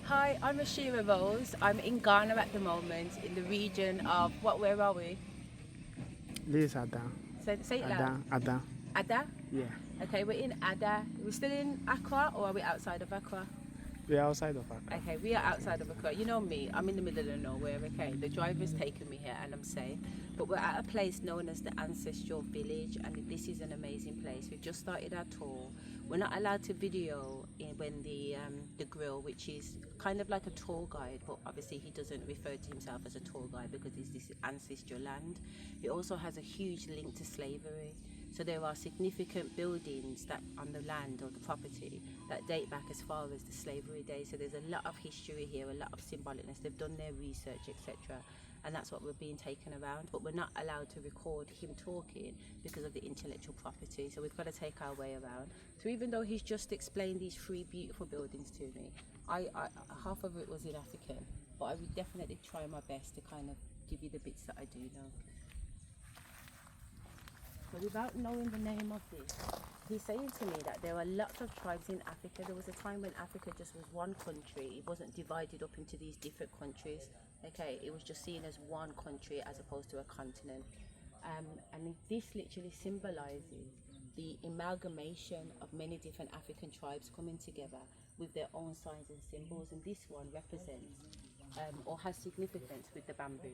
Hi, I'm Asherah Rose. I'm in Ghana at the moment, in the region of where are we? This is Ada. Say it loud. Ada. Ada? Yeah. Okay, we're in Ada. We're still in Accra, or are we outside of Accra? We're outside of Accra. Okay, we are outside of Accra. You know me, I'm in the middle of nowhere, okay? The driver's taken me here and I'm safe. But we're at a place known as the Ancestral Village, and this is an amazing place. We've just started our tour. We're not allowed to video when the grill, which is kind of like a tour guide, but obviously he doesn't refer to himself as a tour guide because it's this ancestral land. It also has a huge link to slavery. So there are significant buildings that on the land or the property that date back as far as the slavery days. So there's a lot of history here, a lot of symbolicness. They've done their research, etc. And that's what we're being taken around. But we're not allowed to record him talking because of the intellectual property. So we've got to take our way around. So even though he's just explained these three beautiful buildings to me, half of it was in African, but I would definitely try my best to kind of give you the bits that I do know. But without knowing the name of this, he's saying to me that there are lots of tribes in Africa. There was a time when Africa just was one country. It wasn't divided up into these different countries. Okay, it was just seen as one country as opposed to a continent. And this literally symbolizes the amalgamation of many different African tribes coming together with their own signs and symbols. And this one represents or has significance with the bamboo,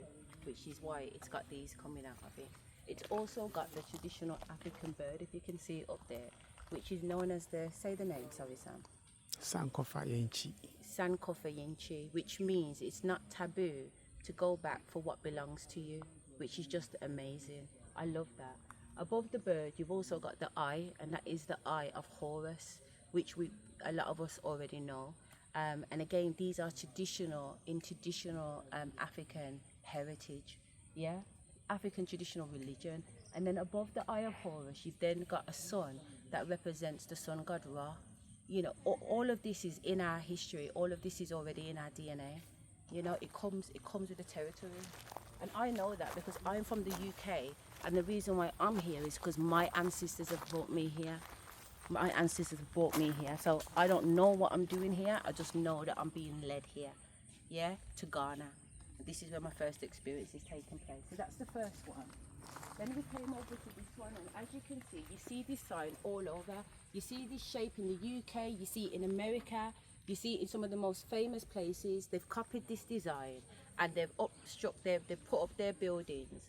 which is why it's got these coming out of it. It's also got the traditional African bird, if you can see it up there, which is known as say the name, sorry Sam. Sankofa Yenchi. Sankofa Yenchi, which means it's not taboo to go back for what belongs to you, which is just amazing. I love that. Above the bird, you've also got the eye, and that is the eye of Horus, which a lot of us already know. And again, these are traditional African heritage, yeah? African traditional religion. And then above the eye of Horus, you've then got a sun that represents the sun god Ra. You know, all of this is in our history. All of this is already in our DNA. You know, it comes with the territory. And I know that because I'm from the UK, and the reason why I'm here is because my ancestors have brought me here. My ancestors have brought me here. So I don't know what I'm doing here. I just know that I'm being led here, yeah, to Ghana. This is where my first experience is taking place. So that's the first one. Then we came over to this one, and as you can see, you see this sign all over. You see this shape in the UK, you see it in America, you see it in some of the most famous places. They've copied this design and they've put up their buildings.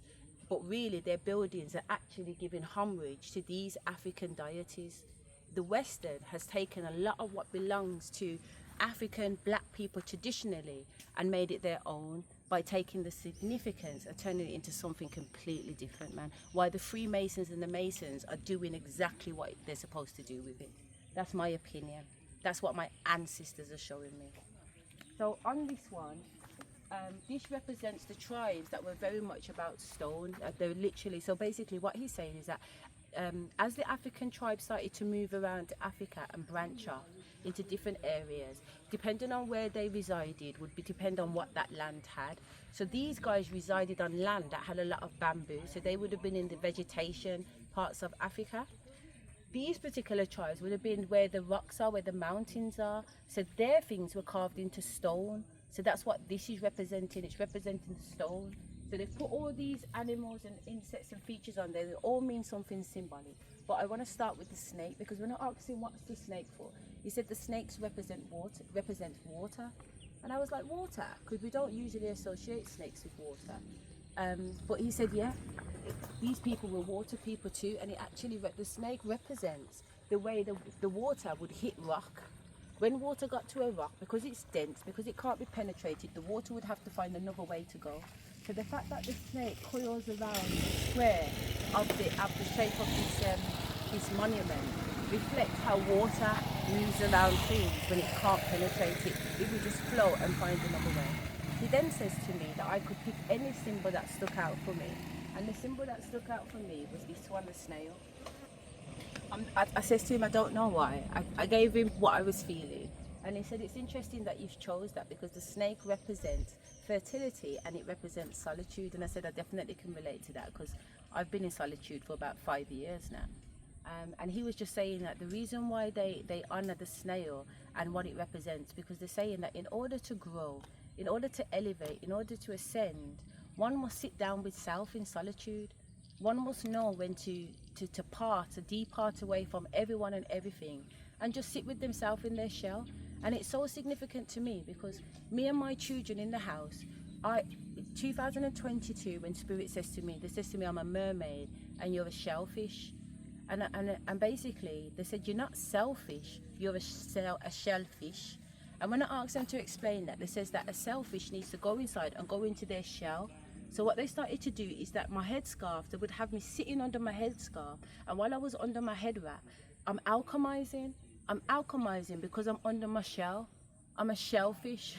But really their buildings are actually giving homage to these African deities. The Western has taken a lot of what belongs to African black people traditionally and made it their own by taking the significance and turning it into something completely different, man. Why the Freemasons and the Masons are doing exactly what they're supposed to do with it. That's my opinion. That's what my ancestors are showing me. So on this one, this represents the tribes that were very much about stone. They're literally, so basically what he's saying is that as the African tribes started to move around Africa and branch off into different areas, depending on where they resided would depend on what that land had. So these guys resided on land that had a lot of bamboo, so they would have been in the vegetation parts of Africa. These particular tribes would have been where the rocks are, where the mountains are, so their things were carved into stone. So that's what this is representing. It's representing stone. So they've put all these animals and insects and features on there. They all mean something symbolic. But I want to start with the snake, because we're not asking what's the snake for. He said the snakes represent water. And I was like, water? Because we don't usually associate snakes with water. But he said, yeah, these people were water people too. And it actually, the snake represents the way the water would hit rock. When water got to a rock, because it's dense, because it can't be penetrated, the water would have to find another way to go. So the fact that the snake coils around the square of the shape of this monument reflects how water moves around things when it can't penetrate it. It will just flow and find another way. He then says to me that I could pick any symbol that stuck out for me. And the symbol that stuck out for me was this one, the snail. I says to him, I don't know why. I gave him what I was feeling. And he said, it's interesting that you've chose that because the snake represents fertility and it represents solitude. And I said, I definitely can relate to that because I've been in solitude for about 5 years now. And he was just saying that the reason why they honor the snail and what it represents, because they're saying that in order to grow, in order to elevate, in order to ascend, one must sit down with self in solitude. One must know when to depart away from everyone and everything, and just sit with themselves in their shell. And it's so significant to me because me and my children in the house, 2022, when Spirit says to me, they says to me, I'm a mermaid and you're a shellfish. And basically they said, you're not selfish, you're a shellfish. And when I asked them to explain that, they says that a shellfish needs to go inside and go into their shell. So what they started to do is that my headscarf, they would have me sitting under my headscarf, and while I was under my head wrap, I'm alchemizing because I'm under my shell. I'm a shellfish.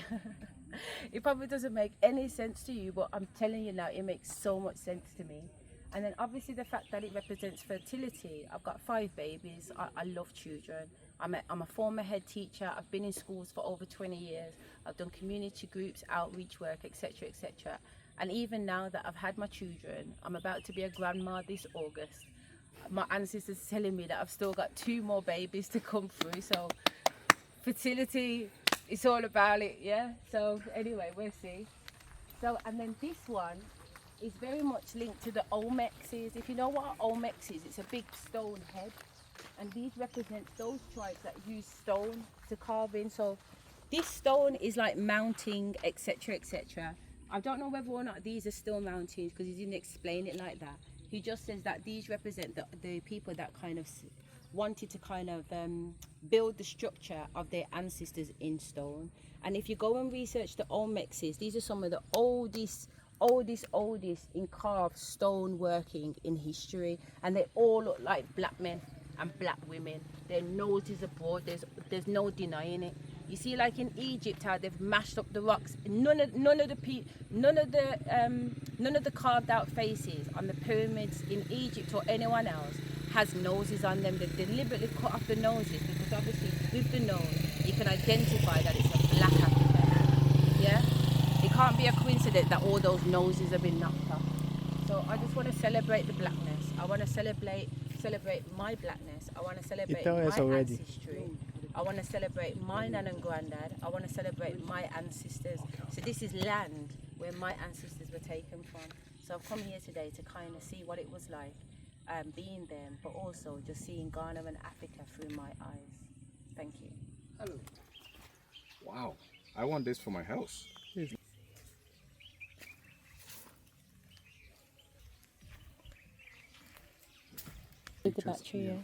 It probably doesn't make any sense to you, but I'm telling you now, it makes so much sense to me. And then obviously the fact that it represents fertility. I've got 5 babies. I love children. I'm a former head teacher. I've been in schools for over 20 years. I've done community groups, outreach work, etc., etc. And even now that I've had my children, I'm about to be a grandma this August. My ancestors are telling me that I've still got 2 more babies to come through. So fertility, it's all about it, yeah? So anyway, we'll see. So, and then this one is very much linked to the Olmexes. If you know what Olmex is, it's a big stone head. And these represent those tribes that use stone to carve in. So this stone is like mounting, etc., etc. I don't know whether or not these are still mountains because he didn't explain it like that. He just says that these represent the people that kind of wanted to kind of build the structure of their ancestors in stone. And if you go and research the Olmexes, these are some of the oldest in carved stone working in history, and they all look like black men and black women. Their noses are broad. There's no denying it. You see, like in Egypt, how they've mashed up the rocks. None of the carved out faces on the pyramids in Egypt or anyone else has noses on them. They've deliberately cut off the noses because obviously with the nose you can identify that it's a black African. Yeah, it can't be a coincidence that all those noses have been knocked off. So I just want to celebrate the blackness. I want to celebrate my blackness. I want to celebrate my ancestry. I want to celebrate my nan and granddad. I want to celebrate my ancestors. So this is land where my ancestors were taken from. So I've come here today to kind of see what it was like being there, but also just seeing Ghana and Africa through my eyes. Thank you. Hello. Wow, I want this for my house. With the battery, yeah.